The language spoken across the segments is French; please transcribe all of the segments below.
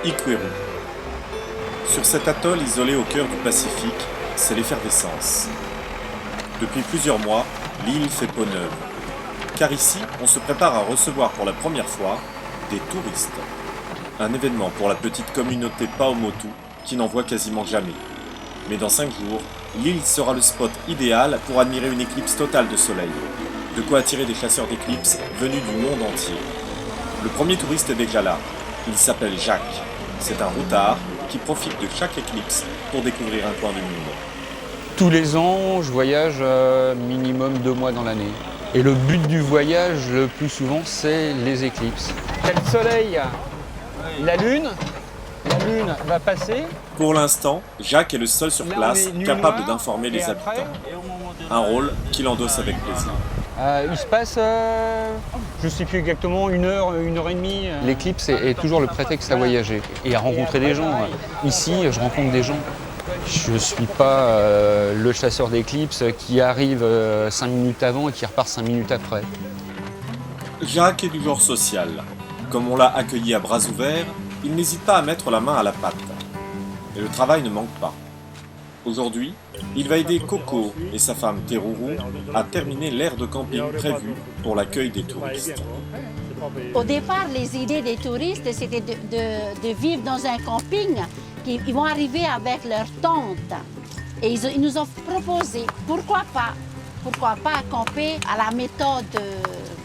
Iquiru. Sur cet atoll isolé au cœur du Pacifique, c'est l'effervescence. Depuis plusieurs mois, l'île fait peau neuve. Car ici, on se prépare à recevoir pour la première fois des touristes. Un événement pour la petite communauté Paumotu qui n'en voit quasiment jamais. Mais dans 5 jours, l'île sera le spot idéal pour admirer une éclipse totale de soleil. De quoi attirer des chasseurs d'éclipses venus du monde entier. Le premier touriste est déjà là. Il s'appelle Jacques. C'est un routard qui profite de chaque éclipse pour découvrir un coin du monde. Tous les ans, je voyage minimum 2 mois dans l'année. Et le but du voyage, le plus souvent, c'est les éclipses. T'as le soleil, la lune va passer. Pour l'instant, Jacques est le seul sur place capable d'informer les habitants. Un rôle qu'il endosse avec plaisir. Il se passe, je ne sais plus exactement, 1 heure, 1 heure et demie. L'éclipse est toujours le prétexte à voyager et à rencontrer des gens. Ici, je rencontre des gens. Je ne suis pas le chasseur d'éclipses qui arrive 5 minutes avant et qui repart 5 minutes après. Jacques est du genre social. Comme on l'a accueilli à bras ouverts, il n'hésite pas à mettre la main à la pâte. Et le travail ne manque pas. Aujourd'hui, il va aider Coco et sa femme Teruru à terminer l'aire de camping prévue pour l'accueil des touristes. Au départ, les idées des touristes, c'était de vivre dans un camping. Ils vont arriver avec leur tente. Et ils nous ont proposé, pourquoi pas camper à la méthode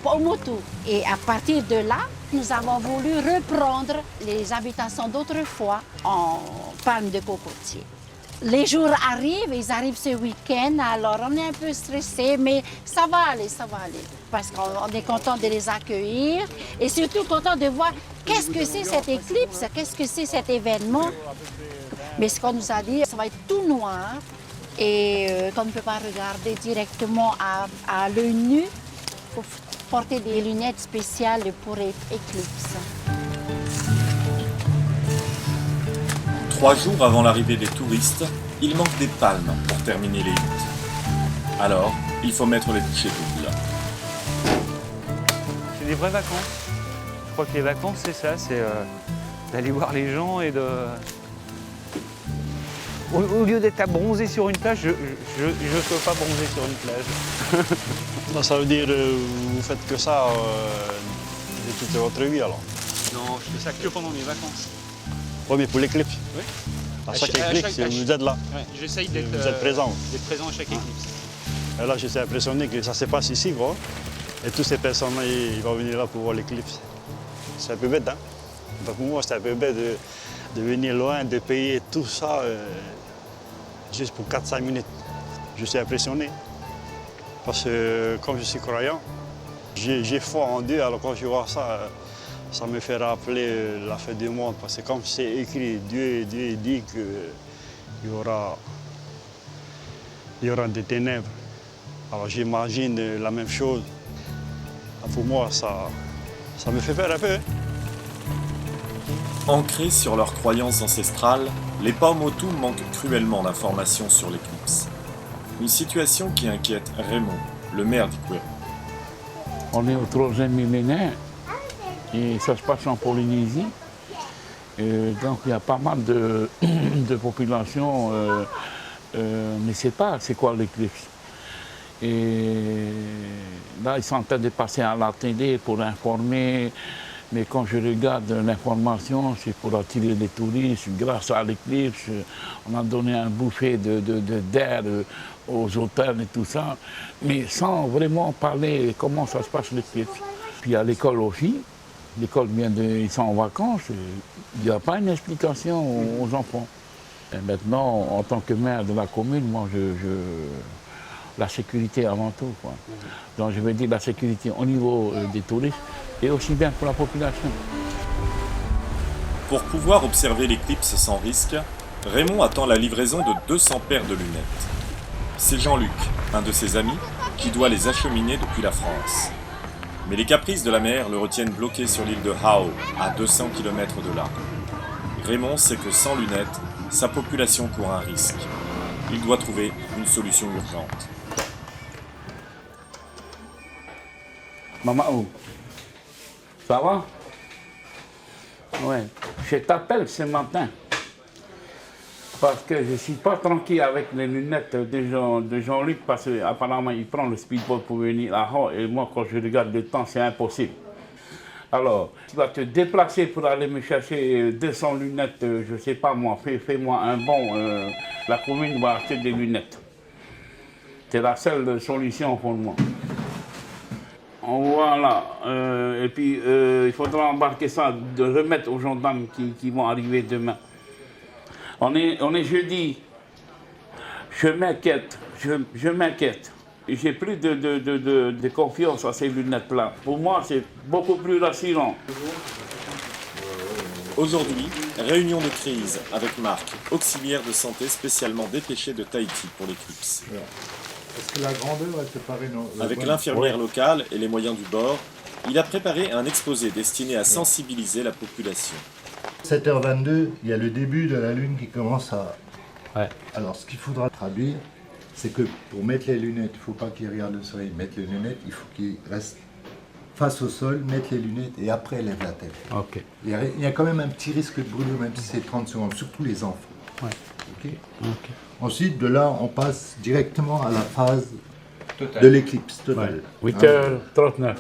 Paumotu. Et à partir de là, nous avons voulu reprendre les habitations d'autrefois en palme de cocotier. Les jours arrivent, ils arrivent ce week-end, alors on est un peu stressé, mais ça va aller, parce qu'on est content de les accueillir et surtout content de voir qu'est-ce que c'est cette éclipse, qu'est-ce que c'est cet événement. Mais ce qu'on nous a dit, ça va être tout noir et qu'on ne peut pas regarder directement à l'œil nu, il faut porter des lunettes spéciales pour éclipse. 3 jours avant l'arrivée des touristes, il manque des palmes pour terminer les huttes. Alors, il faut mettre les bouchées doubles. C'est des vraies vacances. Je crois que les vacances, c'est ça, c'est d'aller voir les gens et de... Au lieu d'être à bronzer sur une plage, je ne peux pas bronzer sur une plage. Ça veut dire vous faites que ça de toute votre vie alors? Non, je fais ça que pendant mes vacances. Oui, mais pour l'éclipse? Oui. À chaque éclipse, vous êtes là? Ouais, j'essaye d'être présent à chaque éclipse. Et là, je suis impressionné que ça se passe ici, quoi. Et toutes ces personnes-là, ils vont venir là pour voir l'éclipse. C'est un peu bête, hein? Donc, pour moi, c'est un peu bête de venir loin, de payer tout ça juste pour 4-5 minutes. Je suis impressionné. Parce que, comme je suis croyant, j'ai foi en Dieu, alors quand je vois ça, ça me fait rappeler la fin du monde. Parce que comme c'est écrit, Dieu dit qu'il y aura des ténèbres. Alors j'imagine la même chose. Pour moi, ça me fait peur un peu. Ancrés sur leurs croyances ancestrales, les Paumotu manquent cruellement d'informations sur l'éclipse. Une situation qui inquiète Raymond, le maire d'Iquiru. On est au 3e millénaire et ça se passe en Polynésie. Donc il y a pas mal de populations ne sait pas c'est quoi l'éclipse. Et là, ils sont en train de passer à la télé pour informer. Mais quand je regarde l'information, c'est pour attirer les touristes. Grâce à l'éclipse, on a donné un bouffée d'air aux hôtels et tout ça, mais sans vraiment parler comment ça se passe l'éclipse. Puis à l'école aussi, l'école ils sont en vacances, il n'y a pas une explication aux enfants. Et maintenant, en tant que maire de la commune, moi, la sécurité avant tout, quoi. Donc je veux dire la sécurité au niveau des touristes et aussi bien pour la population. Pour pouvoir observer l'éclipse sans risque, Raymond attend la livraison de 200 paires de lunettes. C'est Jean-Luc, un de ses amis, qui doit les acheminer depuis la France. Mais les caprices de la mer le retiennent bloqué sur l'île de Hao, à 200 km de là. Raymond sait que sans lunettes, sa population court un risque. Il doit trouver une solution urgente. Maman, ça va? Ouais. Je t'appelle ce matin parce que je ne suis pas tranquille avec les lunettes de Jean-Luc parce qu'apparemment il prend le speedboat pour venir là-haut et moi quand je regarde le temps c'est impossible. Alors, tu vas te déplacer pour aller me chercher 200 lunettes, je ne sais pas moi, fais-moi un bon, la commune va acheter des lunettes. C'est la seule solution pour moi. Voilà, et puis il faudra embarquer ça, de remettre aux gendarmes qui vont arriver demain. On est jeudi, je m'inquiète, je m'inquiète. J'ai plus de confiance à ces lunettes-là. Pour moi, c'est beaucoup plus rassurant. Aujourd'hui, réunion de crise avec Marc, auxiliaire de santé spécialement dépêché de Tahiti pour l'Eclipse. Est-ce que la grandeur est séparée? Avec l'infirmière locale et les moyens du bord, il a préparé un exposé destiné à sensibiliser la population. 7h22, il y a le début de la lune qui commence à... Ouais. Alors ce qu'il faudra traduire, c'est que pour mettre les lunettes, il ne faut pas qu'il regarde le soleil, mettre les lunettes, il faut qu'il reste face au sol, mettre les lunettes et après lève la tête. Ok. Il y a quand même un petit risque de brûlure, même si c'est 30 secondes, surtout les enfants. Ouais. Ok. Ok. Ensuite, de là, on passe directement à la phase de l'éclipse totale. Ouais. 8h39.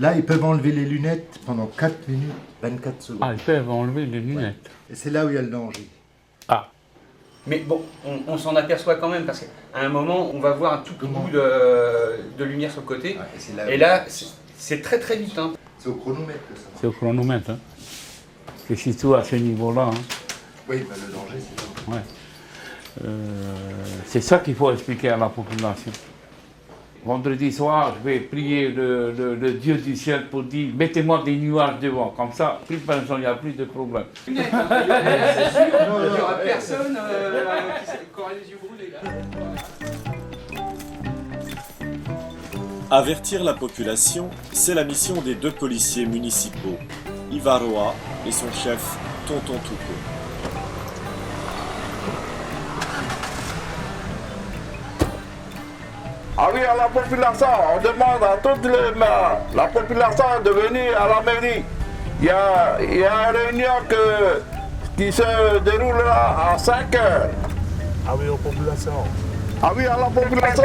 Là, ils peuvent enlever les lunettes pendant 4 minutes, 24 secondes. Ah, ils peuvent enlever les lunettes. Et c'est là où il y a le danger. Ah. Mais bon, on s'en aperçoit quand même parce qu'à un moment, on va voir un tout petit bout de lumière sur le côté. Ouais, et là, c'est très très vite. Hein. c'est au chronomètre que ça va. C'est au chronomètre. Hein. C'est surtout à ce niveau-là. Hein. Oui, mais le danger, c'est ça. Ouais. C'est ça qu'il faut expliquer à la population. Vendredi soir, je vais prier le Dieu du ciel pour dire mettez-moi des nuages devant. Comme ça, plus personne, il n'y a plus de problème. Il n'y aura personne qui aura les yeux brûlés. Avertir la population, c'est la mission des 2 policiers municipaux, Ivaroa et son chef, Tonton Touko. Ah oui, à la population, on demande à toute la population de venir à la mairie. Il y a une réunion qui se déroulera à 5 heures. Ah oui, aux populations. Ah oui, à la population.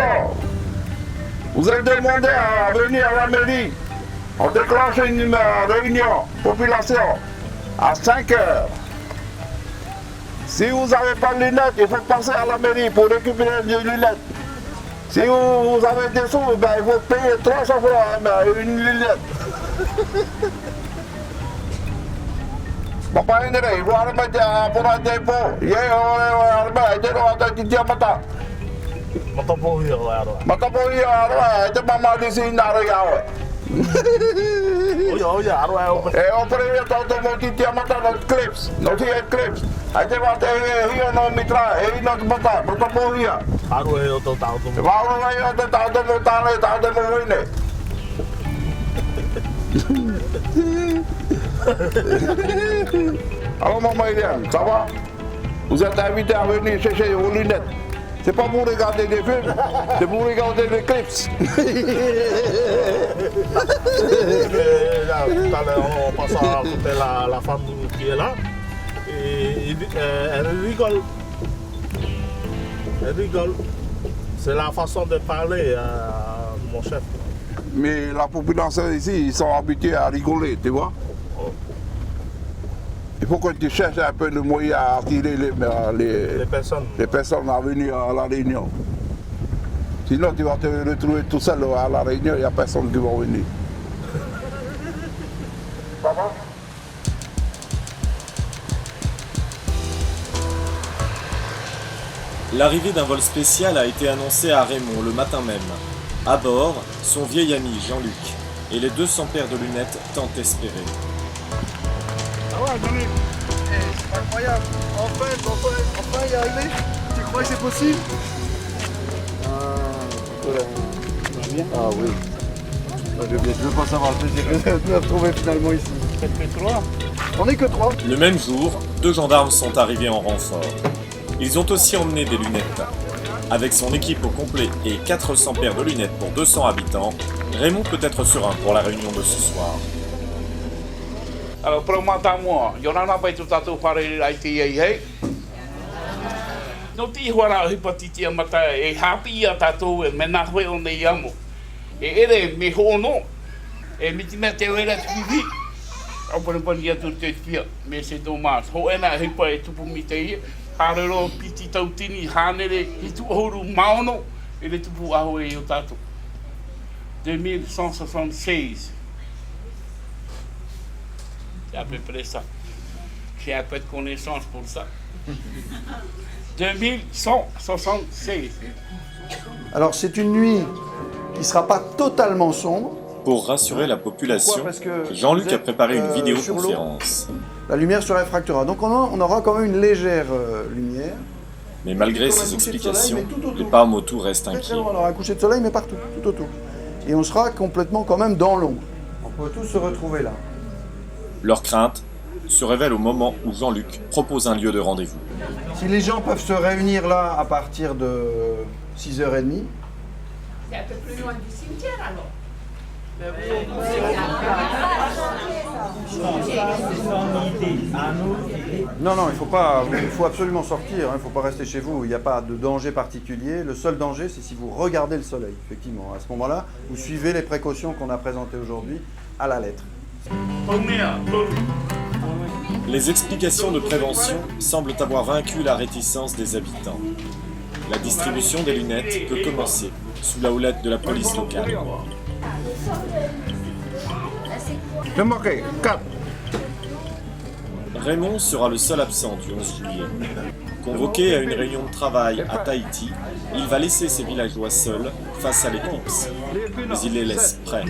Vous êtes demandé à venir à la mairie. On déclenche une réunion population à 5 heures. Si vous n'avez pas de lunettes, il faut passer à la mairie pour récupérer des lunettes. Si vous avez des sous, ben, il faut payer 300 francs une lunette. Papa ini deh, ibu harus baca pura depo. Ya, harus baca itu ada di mata. Mata pohir lah ya. Mata pohir harus itu mama di sini ada ya. Oh ya, harus. Opera tahu mau di mata no clips, no clips. Aja mata hier no mitra, no mata pohir. Harus itu tahu tuh. Baru aja tahu mau tahu mau ini. Alors maman Eliane, ça va? Vous êtes invité à venir chercher vos lunettes. C'est pas pour regarder des films, c'est pour regarder les clips. Là, tout à l'heure, on passe à côté la femme qui est là. Et elle rigole. Elle rigole. C'est la façon de parler à mon chef. Mais la population ici, ils sont habitués à rigoler, tu vois. Il faut que tu cherches un peu le moyen à attirer les personnes à venir à la réunion. Sinon, tu vas te retrouver tout seul à la réunion, il n'y a personne qui va venir. Ça va? L'arrivée d'un vol spécial a été annoncée à Raymond le matin même. À bord, son vieil ami Jean-Luc et les 200 paires de lunettes tant espérées. Ah ouais, Jean-Luc, c'est incroyable. Enfin y arriver. Tu crois que c'est possible? Ah oui. Je veux pas savoir le plaisir de me retrouver finalement ici. On est que 3. Le même jour, 2 gendarmes sont arrivés en renfort. Ils ont aussi emmené des lunettes. Avec son équipe au complet et 400 paires de lunettes pour 200 habitants, Raymond peut être serein pour la réunion de ce soir. Alors, pour moi, il y en a pas tout à fait pareil hei. No ti huara hipatiti mata e happy tato e mena hoi o nei amo. E ere me hono e mitina te wera tivi. Opone poni atu te fia me se do mas. Ho ena hipa e tupu mi te ia. Harero piti tautini hanere hitu horu maono e le tupu aho e o tato. 2166. C'est à peu près ça. J'ai un peu de connaissance pour ça. 2166. Alors c'est une nuit qui ne sera pas totalement sombre. Pour rassurer la population, Pourquoi? Parce que Jean-Luc vous a êtes, préparé une sur vidéoconférence. La lumière se réfractera. Donc on aura quand même une légère lumière. Mais malgré ces explications, les parents autour restent Très très inquiets. loin, on aura un coucher de soleil, mais partout, tout autour. Et on sera complètement quand même dans l'ombre. On peut tous se retrouver là. Leur crainte se révèle au moment où Jean-Luc propose un lieu de rendez-vous. Si les gens peuvent se réunir là à partir de 6h30. C'est un peu plus loin du cimetière alors. Non, il faut absolument sortir, il ne faut pas rester chez vous, il n'y a pas de danger particulier. Le seul danger, c'est si vous regardez le soleil, effectivement. À ce moment-là, vous suivez les précautions qu'on a présentées aujourd'hui à la lettre. Les explications de prévention semblent avoir vaincu la réticence des habitants. La distribution des lunettes peut commencer sous la houlette de la police locale. Remarquez, 4. Raymond sera le seul absent du 11 juillet. Convoqué à une réunion de travail à Tahiti, il va laisser ses villageois seuls face à l'éclipse. Mais il les laisse prêts.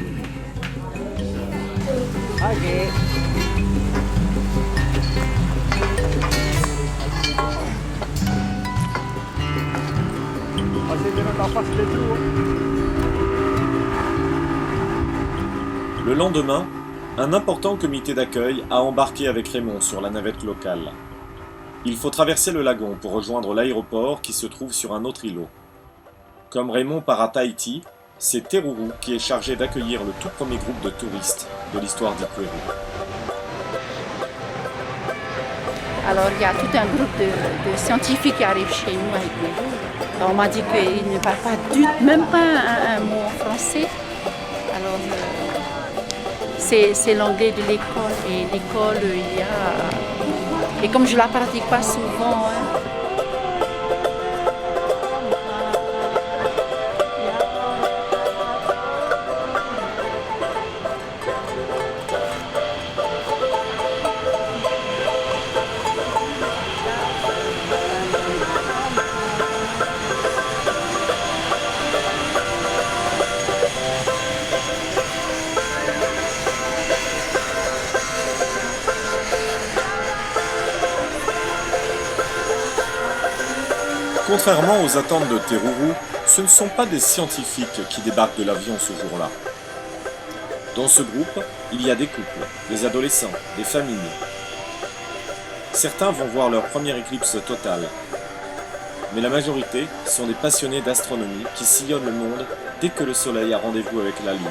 Le lendemain, un important comité d'accueil a embarqué avec Raymond sur la navette locale. Il faut traverser le lagon pour rejoindre l'aéroport qui se trouve sur un autre îlot. Comme Raymond part à Tahiti, c'est Teruru qui est chargé d'accueillir le tout premier groupe de touristes de l'histoire d'Ikweru. Alors il y a tout un groupe de scientifiques qui arrivent chez nous à Ikweru. On m'a dit qu'ils ne parlent pas même pas un mot en français. Alors c'est l'anglais de l'école. Et l'école, il y a... Et comme je ne la pratique pas souvent, Contrairement aux attentes de Teruru, ce ne sont pas des scientifiques qui débarquent de l'avion ce jour-là. Dans ce groupe, il y a des couples, des adolescents, des familles. Certains vont voir leur première éclipse totale. Mais la majorité sont des passionnés d'astronomie qui sillonnent le monde dès que le soleil a rendez-vous avec la Lune.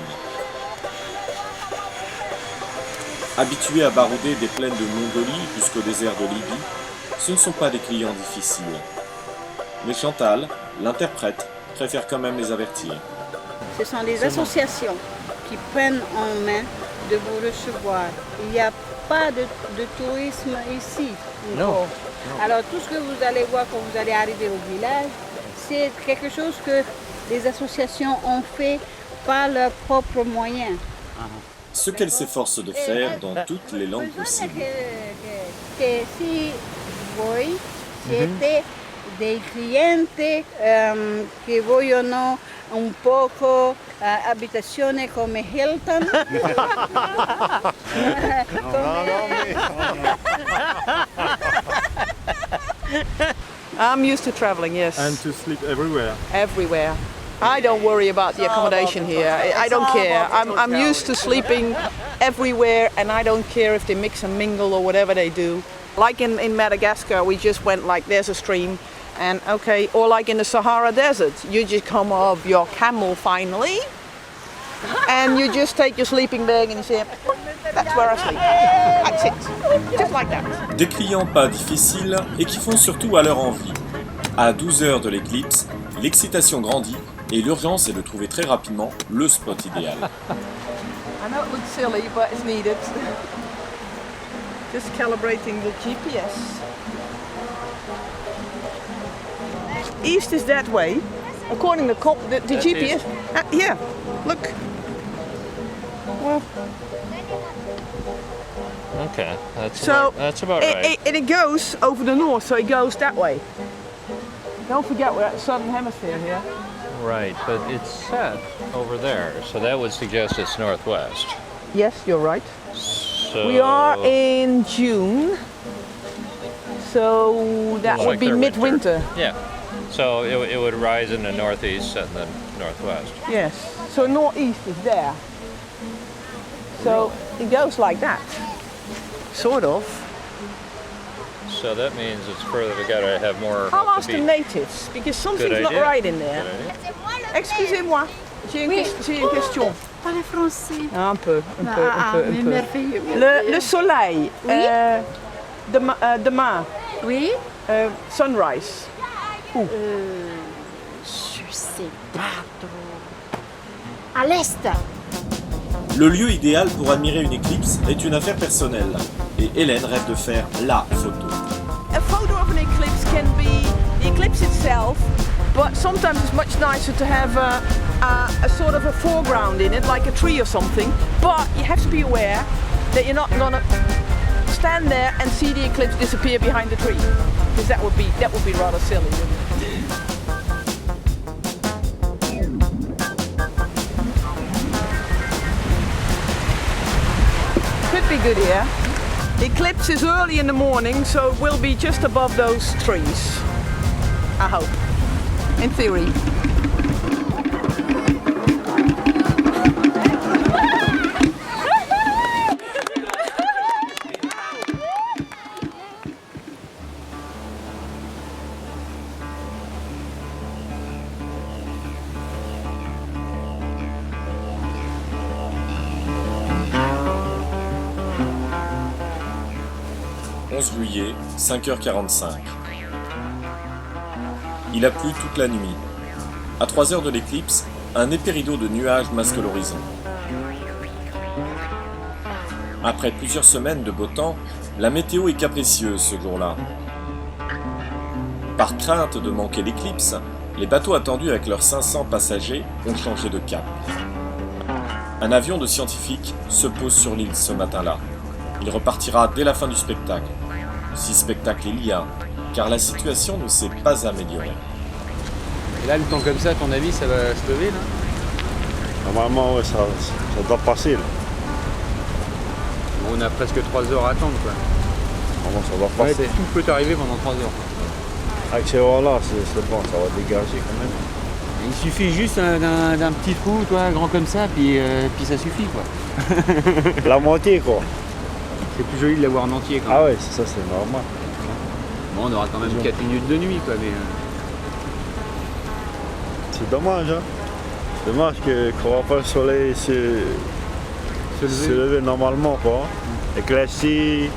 Habitués à barouder des plaines de Mongolie jusqu'au désert de Libye, ce ne sont pas des clients difficiles. Mais Chantal, l'interprète, préfère quand même les avertir. Ce sont des associations qui prennent en main de vous recevoir. Il n'y a pas de tourisme ici. Non. Alors tout ce que vous allez voir quand vous allez arriver au village, c'est quelque chose que les associations ont fait par leurs propres moyens. Ce qu'elle s'efforce de faire dans toutes les langues possibles. Que si voi siete dei clienti che vogliono un poco abitazione come Hilton. I'm used to traveling, yes. And to sleep everywhere. Everywhere. I don't worry about the accommodation here. I don't care. I'm used to sleeping everywhere, and I don't care if they mix and mingle or whatever they do. Like in Madagascar, we just went like there's a stream, and okay, or like in the Sahara Desert, you just come off your camel finally, and you just take your sleeping bag and you say, that's where I sleep. That's it. Just like that. Des clients pas difficiles et qui font surtout à leur envie. À 12 heures de l'éclipse, l'excitation grandit et l'urgence est de trouver très rapidement le spot idéal. I know it looks silly, but it's needed. Just calibrating the GPS. East is that way. According to the GPS. Yeah, look. Well, Okay, that's so about right. And it goes over the north, so it goes that way. Don't forget we're at the southern hemisphere here. Right, but it's set over there, so that would suggest it's northwest. Yes, you're right. So We are in June, so that would like be their midwinter. Yeah, so it would rise in the northeast, set in the northwest. Yes, so northeast is there. So it goes like that, sort of. So that means it's further. We gotta have more. I'll of ask the the beat. natives, because something's not idea. right in there. Good idea. Excusez-moi, j'ai une question. Parlez français. Un peu, un peu, un peu. Mais merveilleux. Le soleil, Oui. demain, Oui. sunrise. Où? Je sais pas trop. À l'est. Le lieu idéal pour admirer une éclipse est une affaire personnelle et Hélène rêve de faire la photo. A photo of an eclipse can be the eclipse itself, but sometimes it's much nicer to have a sort of a foreground in it, like a tree or something. But you have to be aware that you're not gonna stand there and see the eclipse disappear behind the tree, because that would be rather silly, wouldn't it? Could be good here. The eclipse is early in the morning, so it will be just above those trees. I hope. In theory. Juillet, 5h45. Il a plu toute la nuit. À 3 heures de l'éclipse, un épais rideau de nuages masque l'horizon. Après plusieurs semaines de beau temps, la météo est capricieuse ce jour-là. Par crainte de manquer l'éclipse, les bateaux attendus avec leurs 500 passagers ont changé de cap. Un avion de scientifiques se pose sur l'île ce matin-là. Il repartira dès la fin du spectacle. Si spectacle il y a, car la situation ne s'est pas améliorée. Et là, le temps comme ça, à ton avis, ça va se lever là? Normalement, ouais, ça doit passer. Là. On a presque 3 heures à attendre, quoi. Normalement, ça doit Ouais, passer. tout peut arriver pendant 3 heures. Avec ces vents-là, c'est bon, ça va dégager quand même. Il suffit juste d'un petit trou, toi, grand comme ça, puis ça suffit, quoi. La moitié, quoi. C'est plus joli de l'avoir en entier, quand même. Ah ouais, c'est ça, c'est normal. Bon, on aura quand même 4 minutes de nuit, quoi, mais... C'est dommage, hein. C'est dommage qu'on voit pas le soleil se lever normalement, quoi. Éclairci.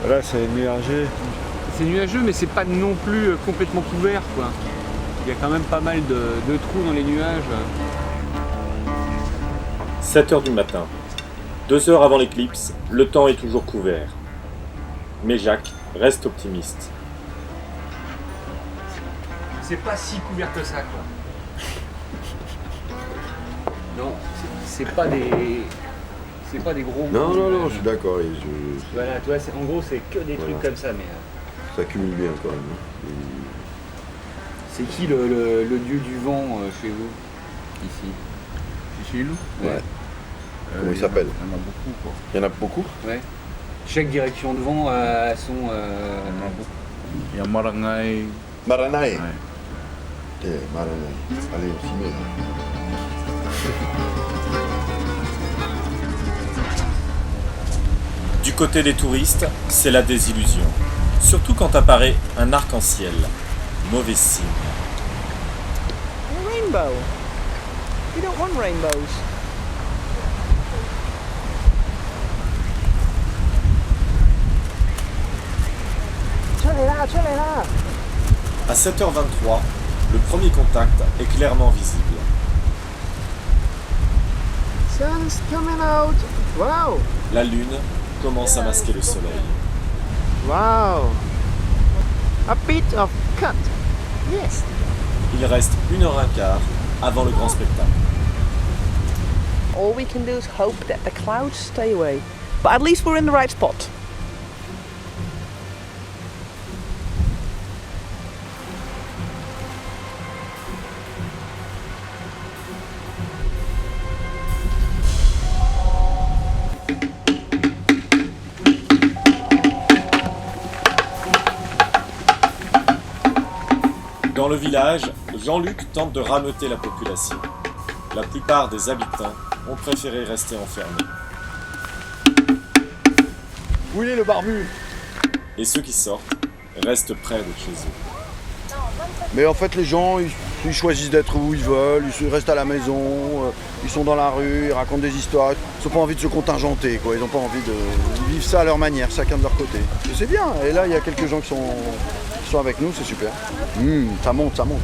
Là, c'est nuageux. C'est nuageux, mais c'est pas non plus complètement couvert, quoi. Il y a quand même pas mal de trous dans les nuages. 7h du matin. 2 heures avant l'éclipse, le temps est toujours couvert. Mais Jacques reste optimiste. C'est pas si couvert que ça, quoi. Non, c'est pas des... C'est pas des gros... Non, non, non, je suis d'accord. Voilà, tu vois, en gros, c'est que des trucs comme ça, mais... Ça cumule bien, quand même. C'est qui le dieu du vent chez vous, ici? C'est chez nous? Ouais. Comment il s'appelle? Il y en a beaucoup, quoi. Il y en a beaucoup? Ouais. Chaque direction de vent a son... Il y en a beaucoup. Il y a Marangai. Marangai? Ouais. Marangai. Allez, on s'y met. Du côté des touristes, c'est la désillusion. Surtout quand apparaît un arc-en-ciel. Mauvais signe. A rainbow. We don't want rainbows. À 7h23, le premier contact est clairement visible. Sun's coming out. Wow. La lune commence à masquer le soleil. Wow. A bit of cut. Yes. Il reste 1h15 avant le grand spectacle. All we can do is hope that the clouds stay away. But at least we're in the right spot. Dans le village, Jean-Luc tente de rameuter la population. La plupart des habitants ont préféré rester enfermés. Où il est le barbu? Et ceux qui sortent restent près de chez eux. Mais en fait, les gens, ils choisissent d'être où ils veulent, ils restent à la maison, ils sont dans la rue, ils racontent des histoires. Ils n'ont pas envie de se contingenter, quoi. Ils n'ont pas envie de... Ils vivent ça à leur manière, chacun de leur côté. Et c'est bien. Et là, il y a quelques gens qui sont avec nous, c'est super. Ça monte, ça monte.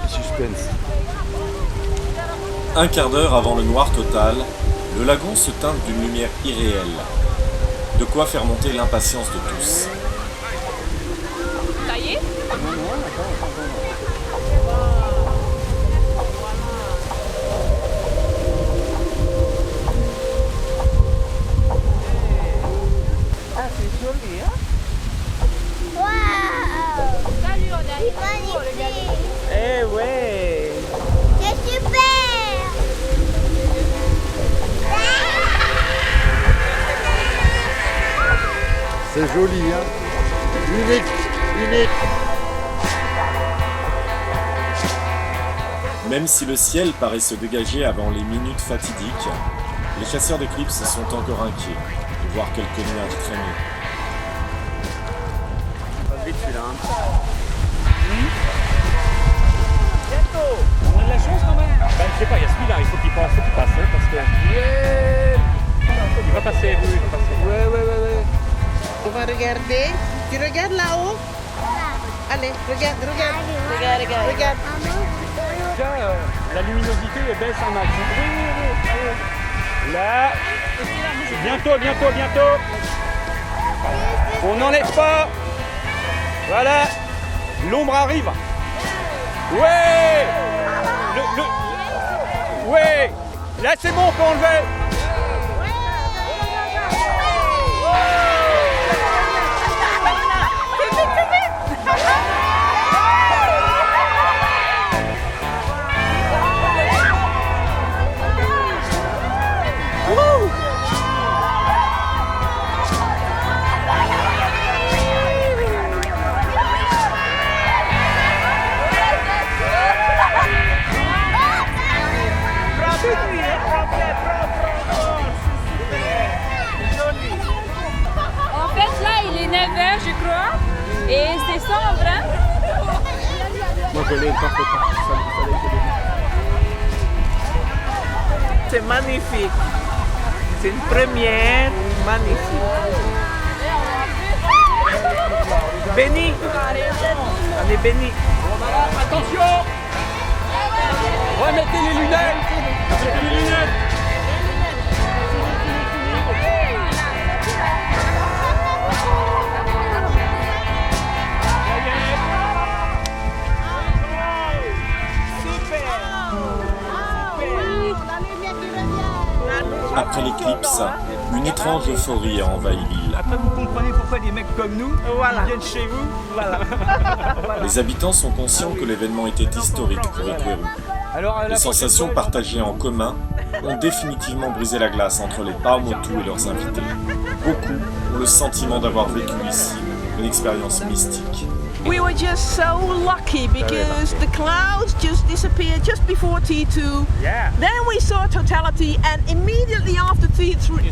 Suspense. Un quart d'heure avant le noir total, le lagon se teinte d'une lumière irréelle. De quoi faire monter l'impatience de tous. Ça y est? Ah, c'est joli, hein? Waouh! Salut, on est Magnifique! Eh ouais! C'est super! C'est joli, hein? Unique, unique. Même si le ciel paraît se dégager avant les minutes fatidiques, les chasseurs d'éclipses sont encore inquiets de voir quelques nuages traîner. Passe vite celui-là. Bientôt. On a de la chance quand même. Ben, je sais pas, il y a celui-là, il faut qu'il passe, hein, parce que... Yeah. Il va passer, oui, il va passer. Ouais. On va regarder. Tu regardes là-haut? Allez, regarde. Regarde. Déjà, la luminosité baisse un max. Oui. Là. Bientôt. On n'enlève pas. Voilà. L'ombre arrive. Ouais. Ouais. Là, c'est bon, on peut enlever. En fait, là, il est 9h, je crois, et c'est sombre, hein? Moi, je l'ai pas fait. C'est magnifique. C'est une première magnifique. Béni. On est béni. Attention. Remettez les lunettes. Après l'éclipse, une étrange euphorie a envahi l'île. Après, vous comprenez pourquoi des mecs comme nous viennent chez vous. Voilà. Les habitants sont conscients que l'événement était historique pour Ekweru. Les sensations partagées en commun ont définitivement brisé la glace entre les Paumotu et leurs invités. Beaucoup ont le sentiment d'avoir vécu ici une expérience mystique. We were just so lucky because the clouds just disappeared just before T2. Yeah. Then we saw totality, and immediately after T3,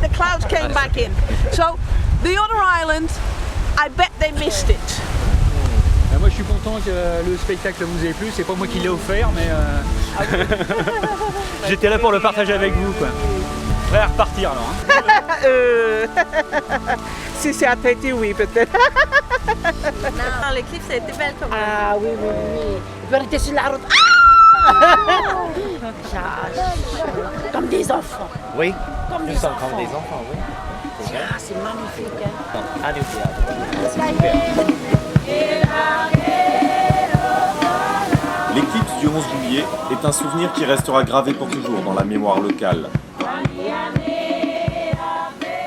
the clouds came back in. So the other island, I bet they missed it. Moi je suis content que le spectacle vous ait plu, c'est pas moi qui l'ai offert mais j'étais là pour le partager avec vous quoi. Prêt à repartir alors hein. Si c'est à Tahiti, oui peut-être. Non, les clips ça a été belle comme Ah oui, oui, oui. Il peut rester sur la route. Comme des enfants. Oui, Comme nous des sommes enfants. comme des enfants, oui. C'est vrai. Ah, c'est magnifique. Hein. Allez au théâtre. C'est super. L'éclipse du 11 juillet est un souvenir qui restera gravé pour toujours dans la mémoire locale.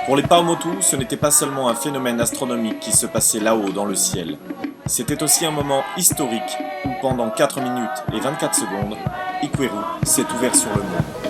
Pour les Paumotu, ce n'était pas seulement un phénomène astronomique qui se passait là-haut dans le ciel. C'était aussi un moment historique où pendant 4 minutes et 24 secondes, Ikweru s'est ouvert sur le monde.